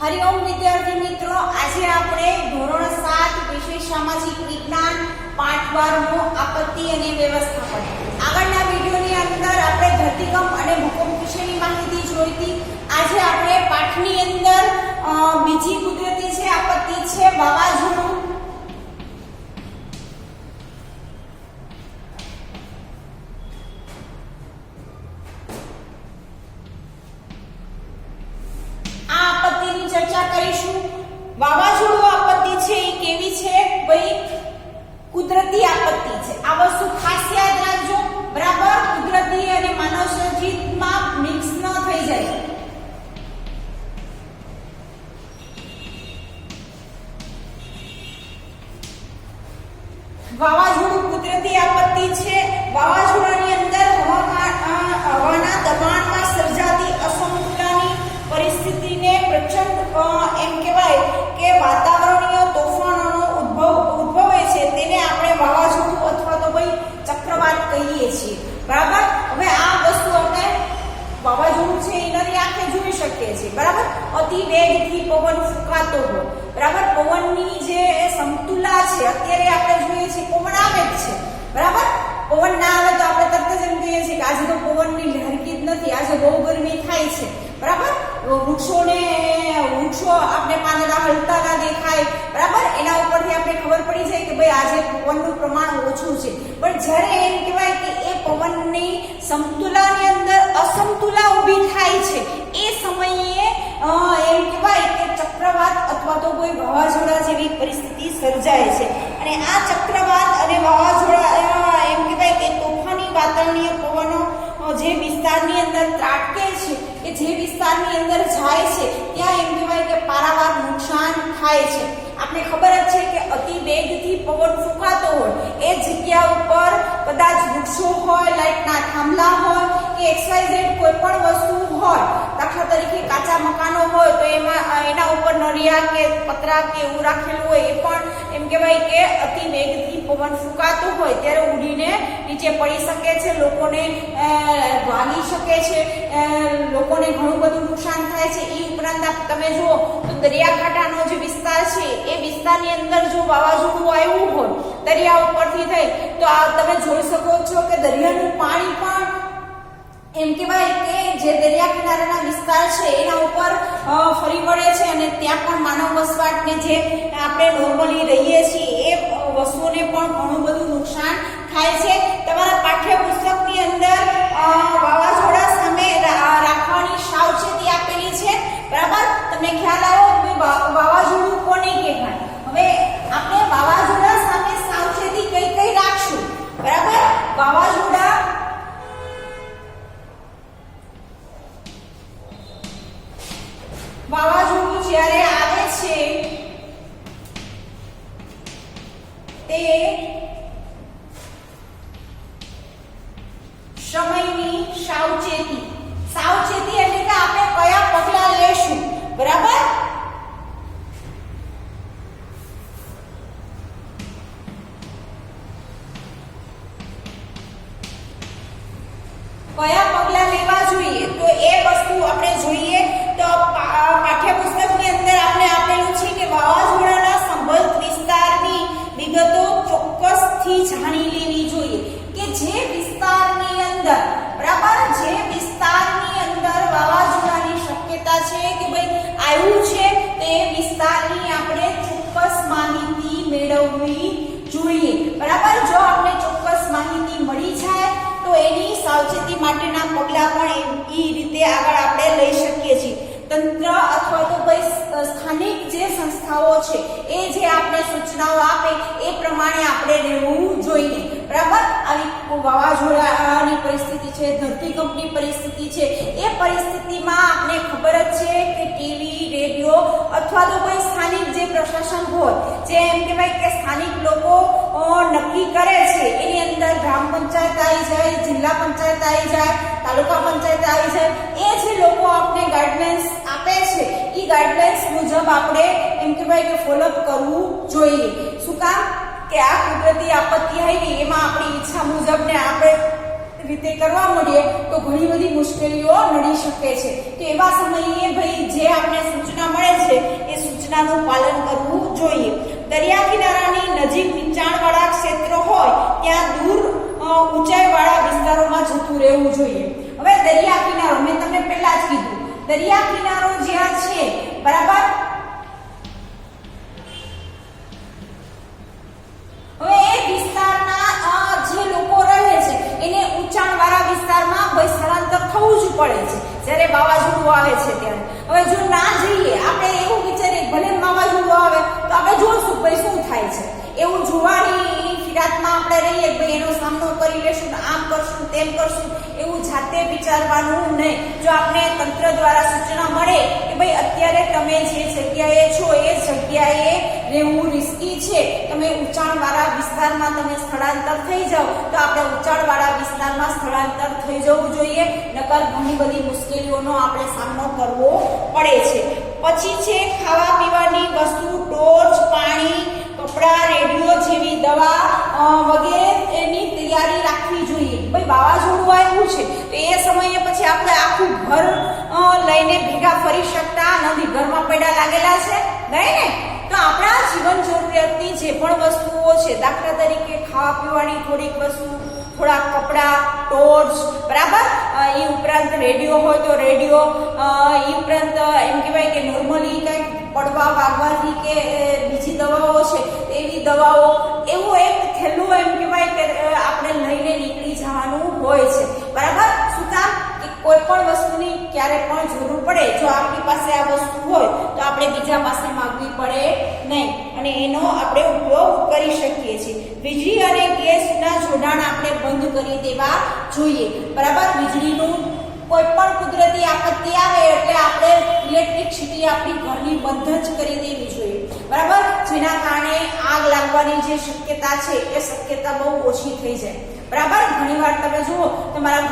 હરિઓમ વિદ્યાર્થી મિત્રો, આજે આપણે ધોરણ 7 વિષય સામાજિક વિજ્ઞાન પાઠ 12 આપત્તિ અને વ્યવસ્થાપન. આગળના વિડિયોની અંદર આપણે ધરતીકંપ અને ભૂકંપ વિશેની માહિતી જોઈ હતી. આજે આપણે પાઠની અંદર બીજી કુદરતી છે આપત્તિ છે વાવાઝોડું. ચર્ચા કરીશું. વાવાઝોડું આપત્તિ છે એ કેવી છે ભાઈ? કુદરતી આપત્તિ છે. આ વસ્તુ ખાસ યાદ રાખજો, બરાબર? કુદરતી અને માનવ સર્જિતમાં મિક્સ ન થઈ જાય. વાવાઝોડું કુદરતી આપત્તિ છે. વાવાઝોડાની અંદર હવાના દબાણમાં સર્જાતી અસમતુલાની પરિસ્થિતિને પ્રચંડ એમ કહેવાય કે વાતાવરણીય તોફાનોનો ઉદ્ભવે છે, તેને આપણે વાવાઝોડું અથવા તો ભાઈ ચક્રવાત કહીએ છીએ, બરાબર? હવે આ વસ્તુ આપણે વાવાઝોડું છે એનાથી આંખે જોઈ શકીએ છીએ, બરાબર? અતિ વેગથી પવન ફૂંકાતો હોય, બરાબર? પવનની જે સમતુલા છે અત્યારે આપણે જોઈએ છીએ પવન આવે જ છે, બરાબર? પવન ના આવે તો આપણે તરત જ એમ કહીએ છીએ કે આજે તો પવનની લહેરકી જ નથી, આજે બહુ ગરમી થાય છે, બરાબર? વૃક્ષો આપણે પાંદડા હલતા ના દેખાય, બરાબર? એના ઉપરથી આપણે ખબર પડી જાય કે ભાઈ આજે પવનનું પ્રમાણ ઓછું છે. પણ જ્યારે એમ કહેવાય કે એ પવનની સમતુલાની અંદર અસમતુલા ઊભી થાય છે, એ સમયે એમ કહેવાય કે ચક્રવાત અથવા તો કોઈ વાવાઝોડા જેવી પરિસ્થિતિ સર્જાય છે. અને આ ચક્રવાત અને વાવાઝોડા એમ કહેવાય કે તોફાની વાતાવરણીય પવનો જે વિસ્તારની અંદર ત્રાટકે છે, કે જે વિસ્તારની અંદર જાય છે ત્યાં એમ કહેવાય કે પારાવાર નુકસાન થાય છે. આપણે ખબર જ છે કે અતિ વેગથી પવન ફૂંકાતો હોય એ જગ્યા ઉપર કદાચ વૃક્ષો હોય, લાઇટના થાંભલા હોય કે XYZ કોઈ પણ વસ્તુ હોય, દાખલા તરીકે કાચા મકાનો હોય તો એના ઉપર નળિયા કે પતરા કે એવું રાખેલું હોય, એ પણ એમ કહેવાય કે અતિ વેગથી પવન ફૂંકાતો હોય ત્યારે ઉડીને નીચે પડી શકે છે, લોકોને વાગી શકે છે, લોકોને ઘણું બધું નુકસાન થાય છે. એ ઉપરાંત તમે જુઓ તો દરિયાકાંઠાનો જે વિસ્તાર છે એ વિસ્તારની અંદર જો વાવાઝોડું આવ્યું હોય દરિયા ઉપરથી થઈ તો તમે જોઈ શકો છો કે દરિયાનું પાણી પણ એમ કહેવાય કે જે દરિયા કિનારાના વિસ્તાર છે એના ઉપર ફરી વળે છે અને ત્યાં પણ માનવ વસવાટને જે આપણે નોર્મલી રહીએ છીએ એ વસ્તુઓને પણ ઘણું બધું નુકસાન થાય છે. તમારા પાઠ્યપુસ્તકની અંદર વાવાઝોડા સામે રાખવાની સાવચેતી આપેલી છે, બરાબર? તમને ખ્યાલ આવ્યો વાવાઝોડું કોને કહેવાય? હવે આપણે વાવાઝોડા સામે સાવચેતી કઈ કઈ રાખશું, બરાબર? વાવાઝોડું જ્યારે આવે છે તે સમયની સાવચેતી એટલે કે આપણે કયા પગલા લેશું, બરાબર? કયા પગલા લેવા જોઈએ તો એ વસ્તુ આપણે જોઈએ તો પાઠ્યપુસ્તકની અંદર આપણે આપેલું છે કે વાવાઝોડાના સંભવિત વિસ્તારની વિગતો ચોક્કસથી જાણી લેવી જોઈએ, કે જે વિસ્તારની અંદર, બરાબર, જે વિસ્તારની અંદર વાવાઝોડાની શક્યતા છે કે ભાઈ આવ્યું છે તે વિસ્તારની આપણે ચોક્કસ માહિતી મેળવવી જોઈએ, બરાબર? જો આપણે ચોક્કસ માહિતી મળી જાય તો એની સાવચેતી માટેના પગલા પણ એ રીતે આગળ આપણે લઈ શકીએ છીએ. તંત્ર અથવા તો ભાઈ સ્થાનિક જે સંસ્થાઓ છે એ જે આપણે સૂચનાઓ આપે એ પ્રમાણે આપણે રહેવું જોઈએ, બરાબર? આવી વાવાઝોડાની પરિસ્થિતિ છે, ધરતીકંપની પરિસ્થિતિ છે, એ પરિસ્થિતિમાં આપણે ખબર જ છે કે ટીવી, રેડિયો અથવા તો કોઈ સ્થાનિક જે પ્રશાસન હોય, જે એમ કહેવાય કે સ્થાનિક લોકો નક્કી કરે છે, એની અંદર ગ્રામ પંચાયત આવી જાય, જિલ્લા પંચાયત આવી જાય, તાલુકા પંચાયત આવી જાય, એ જે લોકો આપણે ગાઈડલાઇન્સ આપે છે એ ગાઈડલાઇન્સ મુજબ આપણે એમ કહેવાય કે ફોલોઅપ કરવું જોઈએ. શું કામ? કે આ કુદરતી આપત્તિ આવી એમાં આપણી ઈચ્છા મુજબ ને આપણે રીતે કરવા માંડીએ તો ઘણી બધી મુશ્કેલીઓ નડી શકે છે. તો એવા સમયે ભાઈ જે આપણે સૂચના મળે છે એ સૂચનાનું પાલન કરવું જોઈએ. દરિયા કિનારાની નજીક નીચાણવાળા ક્ષેત્રો હોય ત્યાં દૂર ઊંચાઈવાળા વિસ્તારોમાં જતું રહેવું જોઈએ. હવે દરિયા કિનારો મેં તમને પહેલા જ કીધું, દરિયા કિનારો જ્યાં છે બરાબર, હવે એ વિસ્તારના જે લોકો રહે છે એને ઊંચાણવાળા વિસ્તારમાં ભાઈ સ્થળાંતર થવું જ પડે છે જ્યારે વાવાઝોડું આવે છે ત્યારે. હવે જો ના જઈએ, આપણે એવું વિચારીએ ભલે વાવાઝોડું આવે તો આપણે જોઈશું ભાઈ શું થાય છે, એવું જોવાની ફિરાતમાં આપણે રહીએ ભાઈ એનો સામનો કરી લેશું, આમ કરશું તેમ કરશું, એવું જાતે વિચારવાનું નહીં. જો આપણે તંત્ર દ્વારા સૂચના મળે કે ભાઈ અત્યારે તમે જે જગ્યાએ છો એ જગ્યાએ રહેવું રિસ્કી છે, તમે ઊંચાણવાળા વિસ્તારમાં તમે સ્થળાંતર થઈ જાઓ, તો આપણે ઊંચાણવાળા વિસ્તારમાં સ્થળાંતર થઈ જવું જોઈએ, નકર ઘણી બધી મુશ્કેલીઓનો આપણે સામનો કરવો પડે છે. પછી છે ખાવા પીવાની વસ્તુ, ટોર્ચ, પાણી, કપડા, રેડિયો જેવી દવા વગેરેની તૈયારી રાખવી જોઈએ. ભાઈ વાવાઝોડું આવ્યું છે તો એ સમયે પછી આપણે આખું ઘર લઈને ભેગા ફરી શકતા નથી, ઘરમાં પડ્યા લાગેલા છે નહીં ને. તો આપણા જીવન જરૂરિયાતની જે પણ વસ્તુઓ છે, દાખલા તરીકે ખાવા પીવાની થોડીક વસ્તુ, થોડા કપડા, ટોર્ચ બરાબર, એ ઉપરાંત રેડિયો હોય તો રેડિયો, એ ઉપરાંત એમ કહેવાય કે નોર્મલી કંઈક પડવા વાગવાથી કે બીજી દવાઓ છે એવી દવાઓ, એવું એક થેલું એમ કહેવાય કે આપણે લઈને નીકળી જવાનું હોય છે બરાબર. શું કામ કે કોઈ પણ વસ્તુની ક્યારે પણ જરૂર પડે, જો આપણી પાસે આ વસ્તુ હોય તો આપણે બીજા પાસે માંગવી પડે નહીં અને એનો આપણે ઉપયોગ કરી શકીએ છીએ. વીજળી અને ગેસના જોડાણ આપણે બંધ કરી દેવા જોઈએ બરાબર. વીજળીનું કોઈ પણ કુદરતી આપત્તિ આવે એટલે આપણે ઇલેક્ટ્રિસિટી આપણી ઘરની બંધ જ કરી દેવી જોઈએ બરાબર, જેના કારણે આગ લાગવાની જે શક્યતા છે એ શક્યતા બહુ ઓછી થઈ જાય બરાબર. ઘણીવાર તમે જુઓ તમારા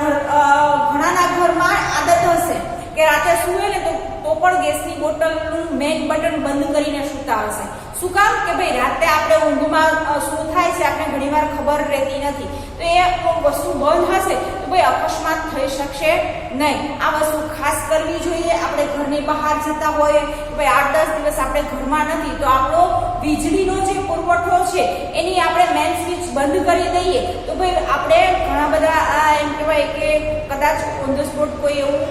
ઘણાના ઘરમાં આદત હશે કે રાતે સૂવે ને તો પણ ગેસની બોટલનું મેઇન બટન બંધ કરીને સૂતા હશે. શું કામ કે ભાઈ રાતે આપણે ઊંઘમાં શું થાય છે આપણે ઘણીવાર ખબર રહેતી નથી, તો એ વસ્તુ બંધ હશે તો ભાઈ અકસ્માત થઈ શકશે નહીં. આ વસ્તુ ખાસ કરવી જોઈએ. આપણે ઘરની બહાર જતા હોઈએ ભાઈ 8-10 દિવસ આપણે ઘરમાં નથી તો આપણો વીજળીનો જે પુરવઠો છે એની આપણે મેઇન સ્વિચ બંધ કરી દઈએ તો ભાઈ આપણે ઘણા બધા એમ કહેવાય કે કદાચ ઓન ધ સ્પોટ કોઈ એવું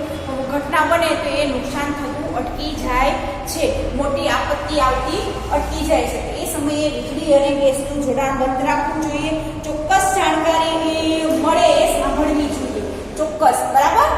ઘટના બને તો એ નુકસાન થતું અટકી જાય છે, મોટી આપત્તિ આવતી અટકી જાય છે. એ સમયે વીજળી અને ગેસનું જોડાણ બંધ રાખવું જોઈએ. ચોક્કસ જાણકારી મળે એ સાંભળવી જોઈએ, ચોક્કસ બરાબર.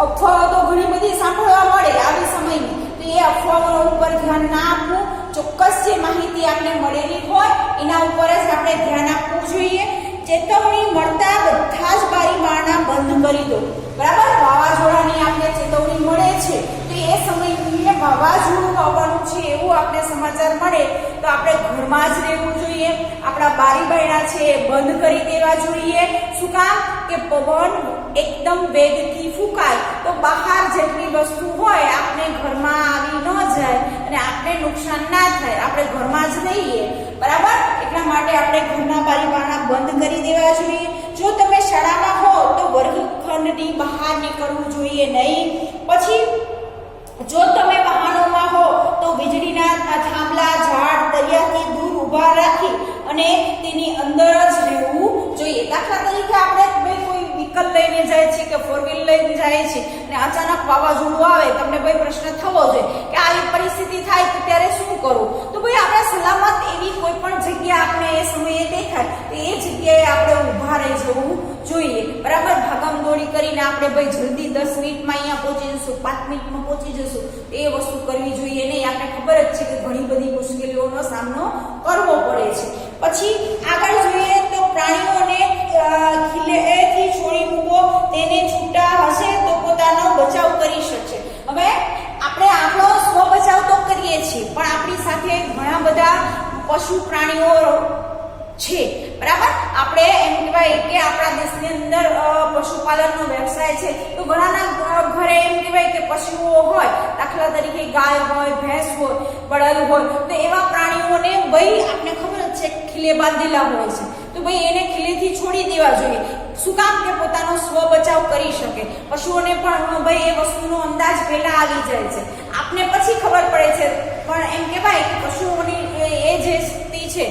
અફવાઓ તો ઘણી બધી સાંભળવા મળે આવી સમયની, તો એ અફવાઓ ઉપર ધ્યાન ના આપવું. ચોક્કસ જે માહિતી આપણે મળેલી હોય એના ઉપર જ આપણે ધ્યાન આપવું જોઈએ. ચેતવણી મળતા બધા જ બારી બારણા બંધ કરી દો બરાબર. વાવાઝોડાની આપણે ચેતવણી મળે છે તો એ સમયે વાવાઝોડું આવવાનું છે એવું આપણે સમાચાર મળે તો આપણે ઘરમાં જ રહેવું જોઈએ. આપણા બારી બારણા છે એ બંધ કરી દેવા જોઈએ. શું કામ કે પવન એકદમ વેગથી ફૂંકાય તો બહાર જેટલી વસ્તુ હોય આપણે ઘરમાં આવી ન જાય અને આપણે નુકસાન ના થાય, આપણે ઘરમાં જ રહીએ બરાબર. એટલા માટે આપણે ઘરના બારી બારણા બંધ કરી દેવા જોઈએ. જો તમે શાળામાં હો તો વર્ગખંડની બહાર નીકળવું જોઈએ નહીં. પછી જો તમે વાહનોમાં હો તો વીજળીના થાંભલા, ઝાડ, દરિયાથી દૂર ઊભા રાખી અને તેની અંદર જ રહેવું જોઈએ. દાખલા તરીકે આપણે કોઈ વ્હીકલ લઈને જાય છે કે 4 વ્હીલ લઈને જાય છે અને અચાનક વાવાઝોડું આવે, તમને ભાઈ પ્રશ્ન થવો જોઈએ કે આવી પરિસ્થિતિ થાય તો ત્યારે શું કરવું. તો ભાઈ આપણે સલામત એવી કોઈ પણ જગ્યા આપણે એ સમયે દેખાય તો એ જગ્યાએ આપણે ઊભા રહી જવું જોઈએ બરાબર. ભાગમ દોડી કરીને આપણે ભાઈ જલ્દી 10 મિનિટમાં અહીંયા પહોંચી જશું, 5 મિનિટમાં પહોંચી જશું, એ વસ્તુ કરવી જોઈએ નહીં. આપણે ખબર જ છે કે ઘણી બધી મુશ્કેલીઓનો સામનો કરવો પડે છે. પછી આગળ જોઈએ તો પ્રાણીઓને ખીલેથી છોડી મૂકો, તેને છૂટા હશે તો પોતાનો બચાવ કરી શકશે. હવે આપણે આપણો સ્વ બચાવ તો કરીએ છીએ પણ આપણી સાથે ઘણા બધા પશુ પ્રાણીઓ છે બરાબર. આપણે એમ કહેવાય કે આપણા દેશની અંદર પશુપાલનનો વ્યવસાય છે તો ઘણાના ઘરે એમ કહેવાય કે પશુઓ હોય, દાખલા તરીકે ગાય હોય, ભેંસ હોય, બળદ હોય, તો એવા પ્રાણીઓને ભાઈ આપણે ખબર જ છે ખીલે બાંધેલા હોય છે તો ભાઈ એને ખીલેથી છોડી દેવા જોઈએ. શું કામ કે પોતાનો સ્વ બચાવ કરી શકે. પશુઓને પણ ભાઈ એ વસ્તુનો અંદાજ પહેલા આવી જાય છે, આપને પછી ખબર પડે છે, પણ એમ કહેવાય કે પશુઓની એ જે સ્થિતિ છે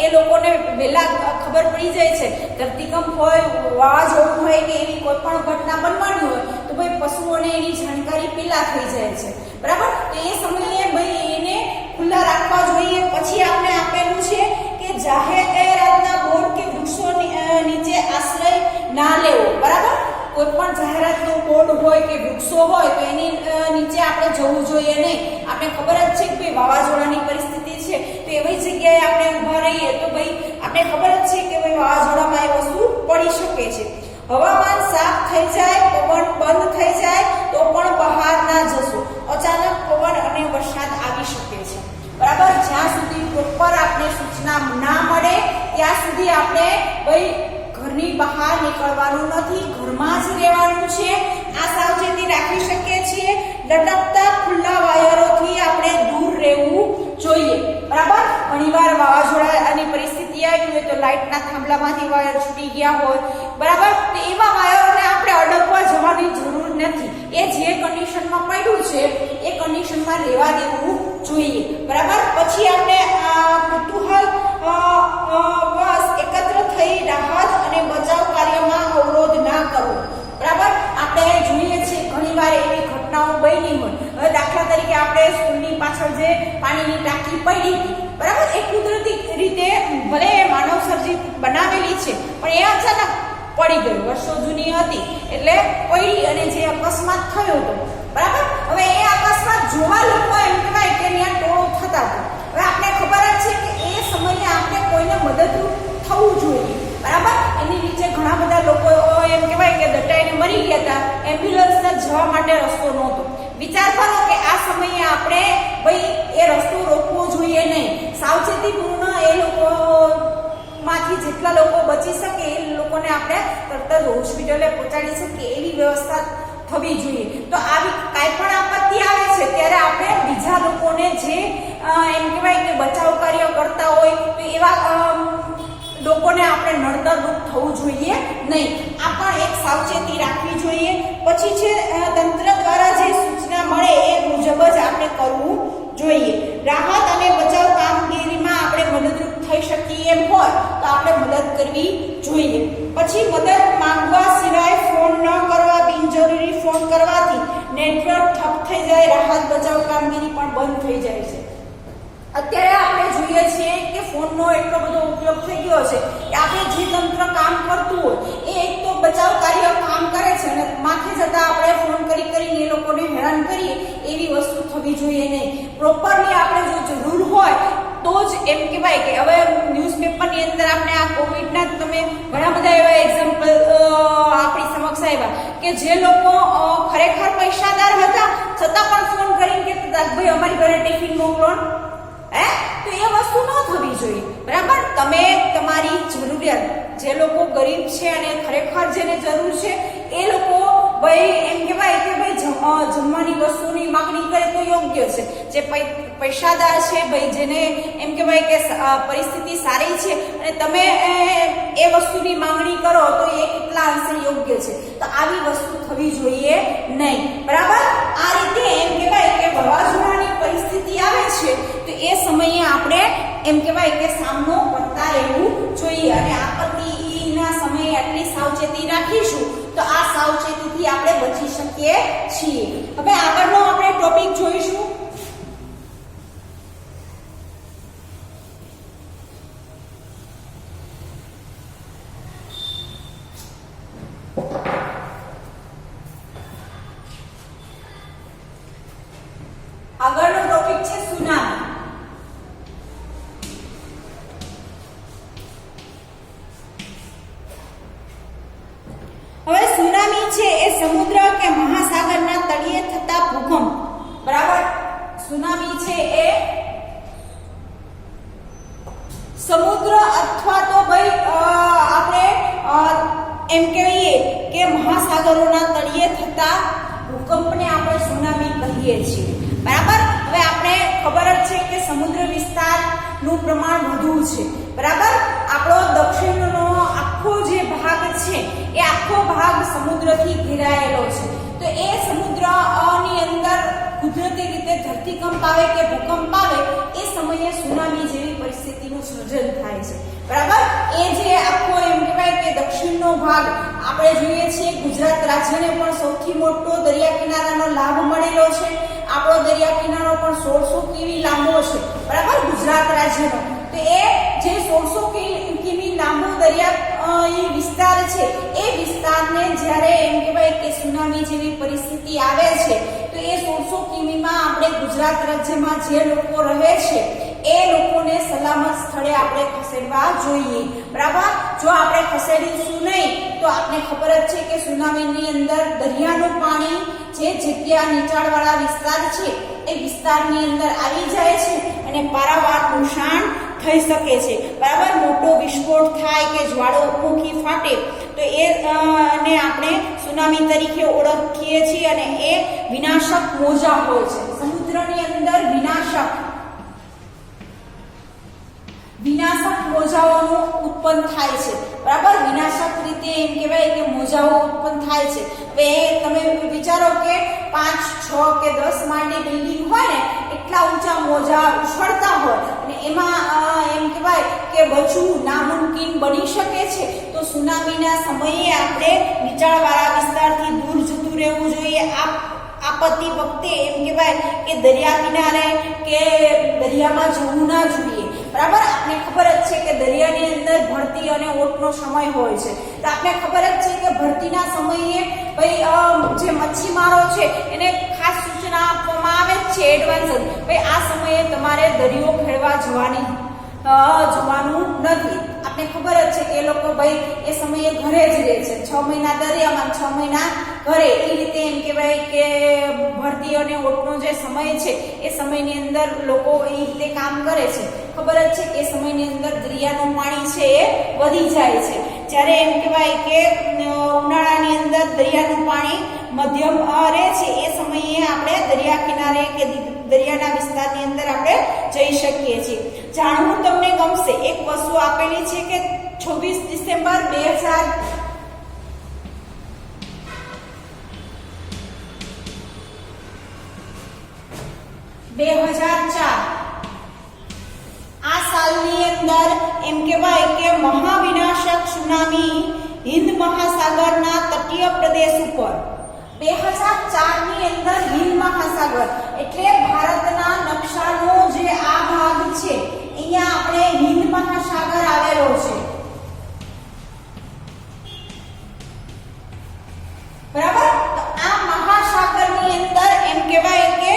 એ લોકોને પહેલા ખબર પડી જાય છે. ધરતીકંપ હોય, વાવાઝોડું હોય કે એવી કોઈ પણ ઘટના બનવાની હોય તો ભાઈ પશુઓને એની જાણકારી પહેલા થઈ જાય છે, બરાબર. તો એ સમયે ભાઈ એને ખુલ્લા રાખવા જોઈએ. પછી આપણે આપેલું છે કે જાહેરાતના બોર્ડ કે વૃક્ષો નીચે આશ્રય ના લેવો, બરાબર. કોઈ પણ જાહેરાતનો બોર્ડ હોય કે વૃક્ષો હોય તો એની નીચે આપણે જવું જોઈએ નહીં. આપણે ખબર જ છે કે ભાઈ વાવાઝોડાની પરિસ્થિતિ છે તો એવી જગ્યાએ આપણે ઊભા રહીએ તો ભાઈ આપણે ખબર જ છે કે ભાઈ વાવાઝોડામાં એ વસ્તુ પડી શકે છે. હવામાન સાફ થઈ જાય, પવન બંધ થઈ જાય તો પણ બહાર ના જશો. અચાનક પવન અને વરસાદ આવી શકે છે, બરાબર. જ્યાં સુધી પ્રોપર આપણે સૂચના ના મળે ત્યાં સુધી આપણે ભાઈ ઘરની બહાર નીકળવાનું નથી, ઘરમાં જ રહેવાનું છે. આ સાવચેતી રાખી શકીએ છીએ. લટકતા ખુલ્લા વાયરોથી આપણે દૂર રહેવું જોઈએ, બરાબર. ઘણીવાર વાવાઝોડાની પરિસ્થિતિ આવી હોય તો લાઇટના થાંભલામાંથી વાયર છૂટી ગયા હોય, બરાબર. તો એવા વાયરોને આપણે અડકવા જવાની જરૂર નથી. એ જે કન્ડિશનમાં પડ્યું છે એ કન્ડિશનમાં રહેવા દેવું જોઈએ, બરાબર. પછી આપણે કુતૂહલ વશ એકત્ર થઈ રાહત અને બચાવ કાર્યમાં અવરોધ ના કરવો, બરાબર. આપણે જોઈએ છીએ ઘણીવાર એવી ઘટનાઓ બની હોય. હવે દાખલા તરીકે આપણે સ્કૂલની પાછળ જે પાણીની ટાંકી પડી હતી, બરાબર, એ કુદરતી રીતે ભલે માનવ સર્જિત બનાવેલી છે પણ એ અચાનક પડી ગયું. વર્ષો જૂની હતી એટલે પડી અને જે અકસ્માત થયો હતો, બરાબર. હવે એ અકસ્માત જોવા લોકો એમ કહેવાય કે ત્યાં ટોળો થતા હતા. હવે આપણે ખબર જ છે કે એ સમયે આપણે કોઈને મદદરૂપ થવું જોઈએ, બરાબર. એની નીચે ઘણા બધા લોકો એમ કહેવાય કે દટાઈને મરી ગયા હતા. એમ્બ્યુલન્સને જવા માટે રસ્તો નહોતો. વિચાર કરો કે આ સમયે આપણે ભાઈ એ રસ્તો રોકવો જોઈએ નહીં. સાવચેતીપૂર્ણ એ લોકો માંથી જેટલા લોકો બચી શકે એ લોકોને આપણે તરત જ હોસ્પિટલે પહોંચાડી શકીએ એવી વ્યવસ્થા થવી જોઈએ. તો આવી કાંઈ પણ આપત્તિ આવે છે ત્યારે આપણે બીજા લોકોને જે એમ કહેવાય કે બચાવ કાર્ય કરતા હોય તો એવા લોકોને આપણે નડતરરૂપ થવું જોઈએ નહીં. આ પણ એક સાવચેતી રાખવી જોઈએ. પછી છે તંત્ર દ્વારા જે સૂચના મળે એ મુજબ જ આપણે કરવું જોઈએ. રાહત અને બચાવ કામગીરીમાં આપણે મદદરૂપ થઈ શકીએ એમ હોય તો આપણે મદદ કરવી જોઈએ. પછી મદદ માંગવા સિવાય ફોન ન કરવા. બિનજરૂરી ફોન કરવાથી નેટવર્ક ઠપ થઈ જાય, રાહત બચાવ કામગીરી પણ બંધ થઈ જાય છે. અત્યારે આપણે જોઈએ છીએ કે ફોનનો એટલો બધો ઉપયોગ થઈ ગયો છે કે આપણે જે તંત્ર કામ કરતું હોય એ એક તો બચાવ કાર્ય કામ કરે છે અને માથે જતા આપણે ફોન કરીને એ લોકોને હેરાન કરીએ એવી વસ્તુ થવી જોઈએ નહીં. પ્રોપરલી આપણે જો જરૂર હોય તો જ એમ કહેવાય કે હવે ન્યૂઝપેપરની અંદર આપણે આ કોવિડના તમે ઘણા બધા એવા એક્ઝામ્પલ આપણી સમક્ષ આવ્યા કે જે લોકો ખરેખર પૈસાદાર હતા છતાં પણ ફોન કરીને કહેતા ભાઈ અમારી ઘરે ટિફિન મોકલો. તો એ વસ્તુ ન થવી જોઈએ, બરાબર. તમે તમારી જરૂરિયાત, જે લોકો ગરીબ છે અને ખરેખર જેને જરૂર છે એ લોકો ભાઈ એમ કહેવાય કે ભાઈ જમવાની વસ્તુની માંગણી કરે તો યોગ્ય છે. જે પૈસાદાર છે ભાઈ જેને એમ કહેવાય કે પરિસ્થિતિ સારી છે અને તમે એ વસ્તુની માંગણી કરો તો એ કેટલા અંશે યોગ્ય છે. તો આવી વસ્તુ થવી જોઈએ નહીં, બરાબર. આ રીતે એમ કહેવાય કે વાવાઝોડાની પરિસ્થિતિ આવે છે તો એ સમયે આપણે એમ કહેવાય કે સામનો કરતા રહેવું જોઈએ અને આપત્તિના સમયે આટલી સાવચેતી રાખીશું તો આ સાવચેતીથી આપણે બચી શકીએ છીએ. હવે આગળનો આપણે ટોપિક જોઈશું. આગળનો ટોપિક છે સુનામી. હવે સુનામી છે એ સમુદ્ર કે મહાસાગરના તળિયે થતા ભૂકંપ, બરાબર. સુનામી છે એ સમુદ્ર અથવા તો ભાઈ આપણે એમ કહીએ કે મહાસાગરોના તળિયે થતા ભૂકંપને આપણે સુનામી કહીએ છીએ, બરાબર. હવે આપણે ખબર જ છે કે સમુદ્ર વિસ્તારનું પ્રમાણ વધુ છે, બરાબર. આપણો દક્ષિણનો આખો આખો જે ભાગ છે એ આખો ભાગ સમુદ્રથી ઘેરાયેલો છે. તો એ સમુદ્રની અંદર કુદરતી રીતે ધરતીકંપ આવે કે ભૂકંપ આવે એ સમયે સુનામી જેવી પરિસ્થિતિનું સર્જન થાય છે. બરાબર. એ જે આખો એમ કહેવાય કે દક્ષિણનો ભાગ આપણે જોઈએ છીએ, ગુજરાત રાજ્યને પણ સૌથી મોટો દરિયા કિનારાનો લાભ મળેલો છે. આપણો દરિયા કિનારો પણ 1600 કિમી લાંબો છે. બરાબર, ગુજરાત રાજ્યનો. તો એ જે 1600 કિમી લાંબો દરિયા વિસ્તાર છે એ વિસ્તારને જ્યારે એમ કહેવાય કે સુનામી જેવી પરિસ્થિતિ આવે છે તો એ 1600 કિમીમાં આપણે ગુજરાત રાજ્યમાં જે લોકો રહે છે એ લોકોને સલામત સ્થળે આપણે ખસેડવા જોઈએ. બરાબર. જો આપણે ખસેડીશું નહીં તો આપને ખબર જ છે કે સુનામીની અંદર દરિયાનું પાણી જે જગ્યા નીચાણવાળા વિસ્તાર છે એ વિસ્તારની અંદર આવી જાય છે અને પારાવાર નુકસાન થઈ શકે છે. બરાબર. મોટો વિસ્ફોટ થાય કે જ્વાળામુખી ફાટે તો એ ને આપણે સુનામી તરીકે ઓળખીએ છીએ અને એ વિનાશક મોજા હોય છે. સમુદ્રની અંદર વિનાશક મોજાઓનું ઉત્પન્ન થાય છે. બરાબર. વિનાશક રીતે એમ કહેવાય કે મોજાઓ ઉત્પન્ન થાય છે. હવે તમે વિચારો કે 5, 6 કે 10 માળની બિલ્ડિંગ હોય ને એટલા ઊંચા મોજા ઉછળતા હોય અને એમાં એમ કહેવાય કે બચવું નામુમકિન બની શકે છે. તો સુનામીના સમયે આપણે નીચાણવાળા વિસ્તારથી દૂર જતું રહેવું જોઈએ. આપત્તિ વખતે એમ કહેવાય કે દરિયા કિનારે કે દરિયામાં જવું ના જોઈએ. બરાબર. આપને ખબર જ છે કે દરિયાની અંદર ભરતી અને ઓટનો સમય હોય છે. તો આપને ખબર જ છે કે ભરતીના સમયે ભાઈ જે મચ્છીમારો છે એને ખાસ સૂચના આપવામાં આવે છે એડવાન્સ. ભાઈ આ સમયે તમારે દરિયો ખેડવા જવાનું નથી. આપને ખબર જ છે કે એ લોકો ભાઈ એ સમયે ઘરે જ રહે છે. 6 મહિના દરિયામાં, 6 મહિના ઘરે. એ રીતે એમ કહેવાય કે ભરતી અને ઓટનો જે સમય છે એ સમયની અંદર લોકો એ રીતે કામ કરે છે. ખબર જ છે કે એ સમયની અંદર દરિયાનું પાણી છે એ વધી જાય છે. જ્યારે એમ કહેવાય કે ઉનાળાની અંદર દરિયાનું પાણી મધ્યમ રહે છે એ સમયે આપણે દરિયા કિનારે કે દરિયાના વિસ્તારની અંદર આપણે જઈ શકીએ છીએ. જાણવું તમને ગમશે, એક વસ્તુ આપેલી છે કે 26 ડિસેમ્બર 2004 આ સાલની અંદર એમ કહેવાય કે મહાવિનાશક સુનામી હિન્દ મહાસાગરના તટીય પ્રદેશ ઉપર 2004 ની અંદર હિન્દ મહાસાગર એટલે ભારતના નકશાનો જે આ ભાગ છે અહીંયા આપણે હિન્દ મહાસાગર આવેલો છે. બરાબર. તો આ મહાસાગરની અંદર એમ કહેવાય કે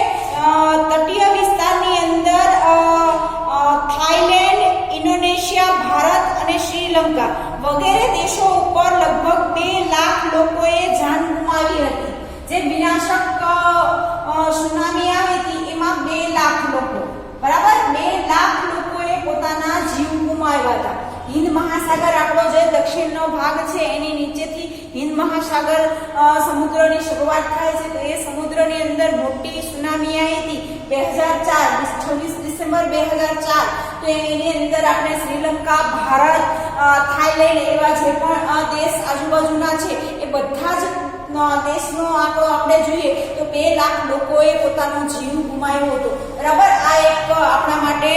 તટીય વિસ્તારની અંદર થાઈલેન્ડ, ઇન્ડોનેશિયા, ભારત અને શ્રીલંકા વગેરે દેશો ઉપર લગભગ 2 લાખ લોકોએ જાન ગુમાવી હતી. જે વિનાશક સુનામી આવી હતી એમાં 2 લાખ લોકો, બરાબર, 2 લાખ લોકોએ પોતાના જીવ ગુમાવ્યા હતા. હિન્દ મહાસાગર આપણો જે દક્ષિણનો ભાગ છે એની નીચેથી હિન્દ મહાસાગર સમુદ્રની શરૂઆત થાય છે. તો એ સમુદ્રની અંદર મોટી સુનામી આવી હતી 2004, 26 ડિસેમ્બર 2004. તો એની અંદર આપણે શ્રીલંકા, ભારત, થાઈલેન્ડ એવા જે પણ દેશ આજુબાજુના છે એ બધા જ દેશનો આંકડો આપણે જોઈએ તો 2 લાખ લોકોએ પોતાનો જીવ ગુમાવ્યો હતો. બરાબર. આ એક આપણા માટે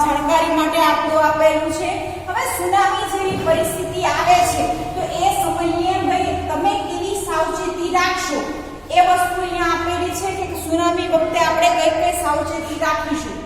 જાણકારી માટે આંકડો આપેલું છે. હવે સુનામી જેવી પરિસ્થિતિ આવે છે તો એ સમયે ભાઈ તમે કેવી સાવચેતી રાખશો એ વસ્તુ અહીંયા આપેલી છે કે સુનામી વખતે આપણે કઈ સાવચેતી રાખીશું.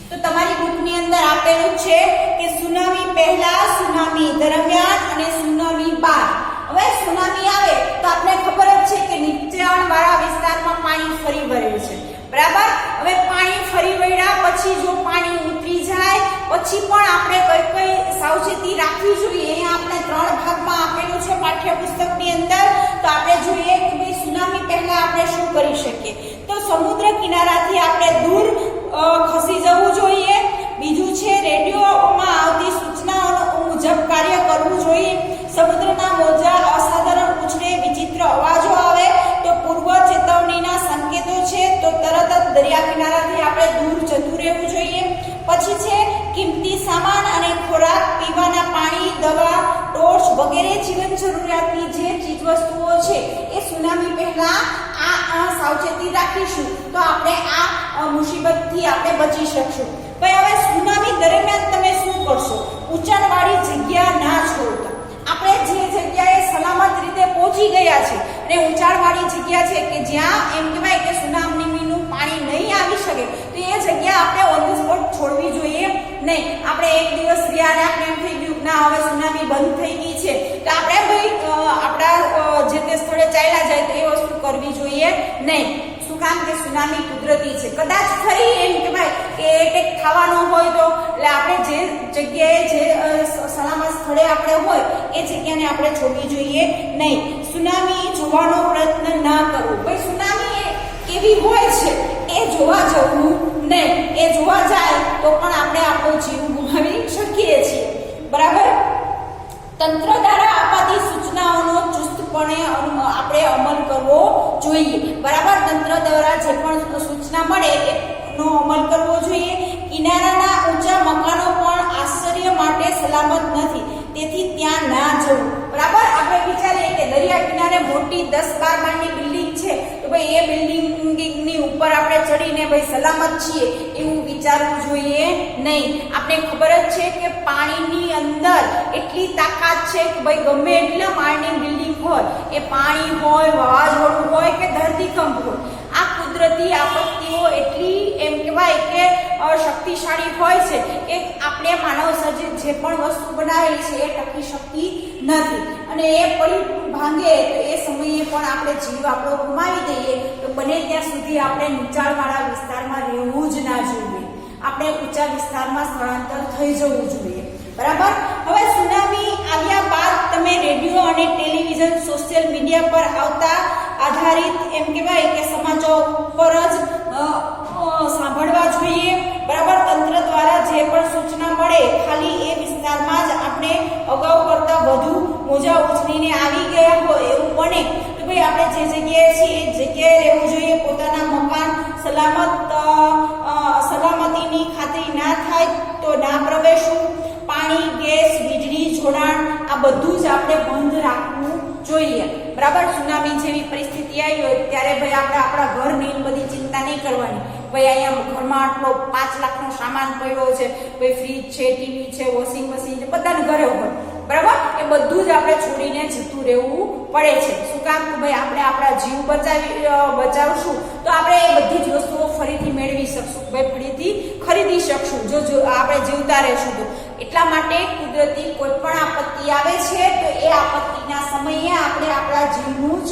તો તમારી બુકની અંદર આપેલું છે કે સુનામી પહેલા, સુનામી દરમિયાન અને સુનામી બાદ. હવે સુનામી આવે તો આપણે ખબર જ છે કે નીચાણવાળા વિસ્તારમાં પાણી ફરી વળે છે. બરાબર. હવે પાણી ફરી વળ્યા પછી જો પાણી ઉતરી જાય પછી પણ આપણે કઈ સાવચેતી રાખવી જોઈએ. અહીંયા આપણે 3 ભાગમાં આપેલું છે પાઠ્યપુસ્તકની અંદર. તો આપણે જોઈએ કે ભાઈ સુનામી પહેલા આપણે શું કરી શકીએ. તો સમુદ્ર કિનારાથી આપણે દૂર ખસી જવું જોઈએ. બીજું છે રેડિયોમાં આવતી સૂચનાઓ મુજબ કાર્ય કરવું જોઈએ. સમુદ્રના મોજા અસાધારણ ઉછળે, વિચિત્ર અવાજો આવે તો પૂર્વ ચેતવણીના સંકેતો છે તો તરત જ દરિયા કિનારાથી આપણે દૂર જતું રહેવું જોઈએ. પછી છે કિંમતી સામાન અને ખોરાક, પીવાના પાણી, દવા, ટોર્ચ વગેરે જીવન જરૂરિયાતની જે ચીજવસ્તુઓ છે એ સુનામી પહેલા આ સાવચેતી રાખીશું તો આપણે આ મુસીબતથી આપણે બચી શકશું. ભાઈ હવે સુનામી દરમિયાન તમે શું કરશો? ઊંચાણવાળી જગ્યા ના છોડતા. આપણે જે જગ્યાએ સલામત રીતે પહોંચી ગયા છે અને ઊંચાણવાળી જગ્યા છે કે જ્યાં એમ કહેવાય કે સુનામીનું પાણી નહીં આવી શકે તો એ જગ્યા આપણે ઓન ધ સ્પોટ છોડવી જોઈએ નહીં. આપણે એક દિવસ રહ્યા ને આપણે એમ થઈ ગયું ના હવે સુનામી બંધ થઈ ગઈ છે તો આપણે ભાઈ આપણા જે તે સ્થળે ચાલ્યા જાય તો એ વસ્તુ કરવી જોઈએ નહીં. શું કામ કે સુનામી કુદરતી છે. કદાચ ફરી એમ કહેવાય કે એટેક થવાનો હોય તો એટલે આપણે જે જગ્યાએ જે સલામત સ્થળે આપણે હોય એ જગ્યાને આપણે છોડવી જોઈએ નહીં. સુનામી જોવાનો પ્રયત્ન ના કરવો. ભાઈ સુનામી કેવી હોય છે એ જોવા જવું નહીં. એ જોવા જાય તો પણ આપણે આપણો જીવ ગુમાવી શકીએ છીએ. બરાબર. તંત્ર દ્વારા અપાતી સૂચનાઓનો ચુસ્તપણે આપણે અમલ કરવો જોઈએ. બરાબર. તંત્ર દ્વારા જે પણ સૂચના મળે એનો અમલ કરવો જોઈએ. કિનારાના ઊંચા મકાનો પણ આશ્રય માટે સલામત નથી તેથી ત્યાં ના જવું. બરાબર. આપણે વિચારીએ કે દરિયા કિનારે મોટી 10-12 માળની બિલ્ડિંગ છે તો ભાઈ એ બિલ્ડિંગની ઉપર આપણે ચડીને ભાઈ સલામત છીએ એવું વિચારવું જોઈએ નહીં. આપણે ખબર જ છે કે પાણીની અંદર એટલી તાકાત છે કે ભાઈ ગમે એટલા માળની બિલ્ડિંગ હોય એ પાણી હોય, વાવાઝોડું હોય કે ધરતીકંપ હોય, આ કુદરતી આપત્તિઓ એટલી એમ કહેવાય કે શક્તિશાળી હોય છે કે આપણે માનવ સર્જિત જે પણ વસ્તુ બનાવેલી છે એ ટકી શકતી નથી અને એ પડી ભાંગે તો એ સમયે પણ આપણે જીવ આપણો ગુમાવી દઈએ તો બને ત્યાં સુધી આપણે નીચાણવાળા વિસ્તારમાં રહેવું જ ના જોઈએ. આપણે ઊંચા વિસ્તારમાં સ્થળાંતર થઈ જવું જોઈએ. બરાબર. હવે સુનામી આવ્યા બાદ તમે રેડિયો અને ટેલિવિઝન, સોશિયલ મીડિયા પર આવતા આધારિત એમ કહેવાય કે સમાચાર પર જ સાંભળવા જોઈએ. બરાબર. તંત્ર દ્વારા જે પણ સૂચના મળે ખાલી એ વિસ્તારમાં જ આપણે અગાઉ કરતા વધુ મોજા ઉછળીને આવી ગયા હોય એવું બને તો ભાઈ આપણે જે જગ્યાએ છીએ એ જગ્યાએ રહેવું જોઈએ. પોતાના મકાન સલામતીની ખાતરી ના થાય તો ના પ્રવેશવું. પાણી, ગેસ, વીજળી જોડાણ આ બધું જ આપણે બંધ રાખવું જોઈએ. બરાબર. સુનામી જેવી પરિસ્થિતિ આવી હોય ત્યારે ભાઈ આપણે આપણા ઘરની બધી ચિંતા નહીં કરવાની. ભાઈ અહીંયા ઘરમાં આટલો 5 લાખનો સામાન પડ્યો છે, ભાઈ ફ્રીજ છે, ટીવી છે, વોશિંગ મશીન છે, બધાને ઘરે હોય. બરાબર. એ બધું જ આપણે છોડીને જતું રહેવું પડે છે. શું કામ કે ભાઈ આપણે આપણા જીવ બચાવશું તો આપણે એ બધી જ વસ્તુઓ ફરીથી મેળવી શકશું, ભાઈ ફરીથી ખરીદી શકશું જો આપણે જીવતા રહેશું તો. એટલા માટે કુદરતી કોઈ પણ આપત્તિ આવે છે તો એ આપત્તિના સમયે આપણે આપણા જીવનું જ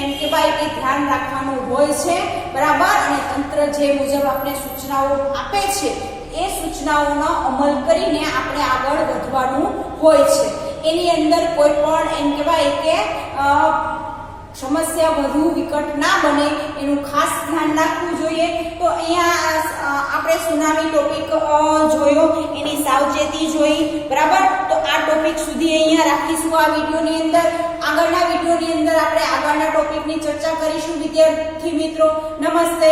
એમ કહેવાય કે ધ્યાન રાખવાનું હોય છે. બરાબર. અને તંત્ર જે મુજબ આપણે સૂચનાઓ આપે છે એ સૂચનાઓનો અમલ કરીને આપણે આગળ વધવાનું હોય છે. એની અંદર કોઈ પણ એમ કહેવાય કે સમસ્યા વધુ વિકટ ના બને એનું ખાસ ધ્યાન રાખવું જોઈએ. તો અહીંયા આપણે સુનામી ટોપિક જોયો, એની સાવચેતી જોઈ. બરાબર. તો આ ટોપિક સુધી અહીંયા રાખીશું આ વિડીયોની અંદર. આગળના વિડીયોની અંદર આપણે આગળના ટોપિકની ચર્ચા કરીશું વિદ્યાર્થી મિત્રો. નમસ્તે.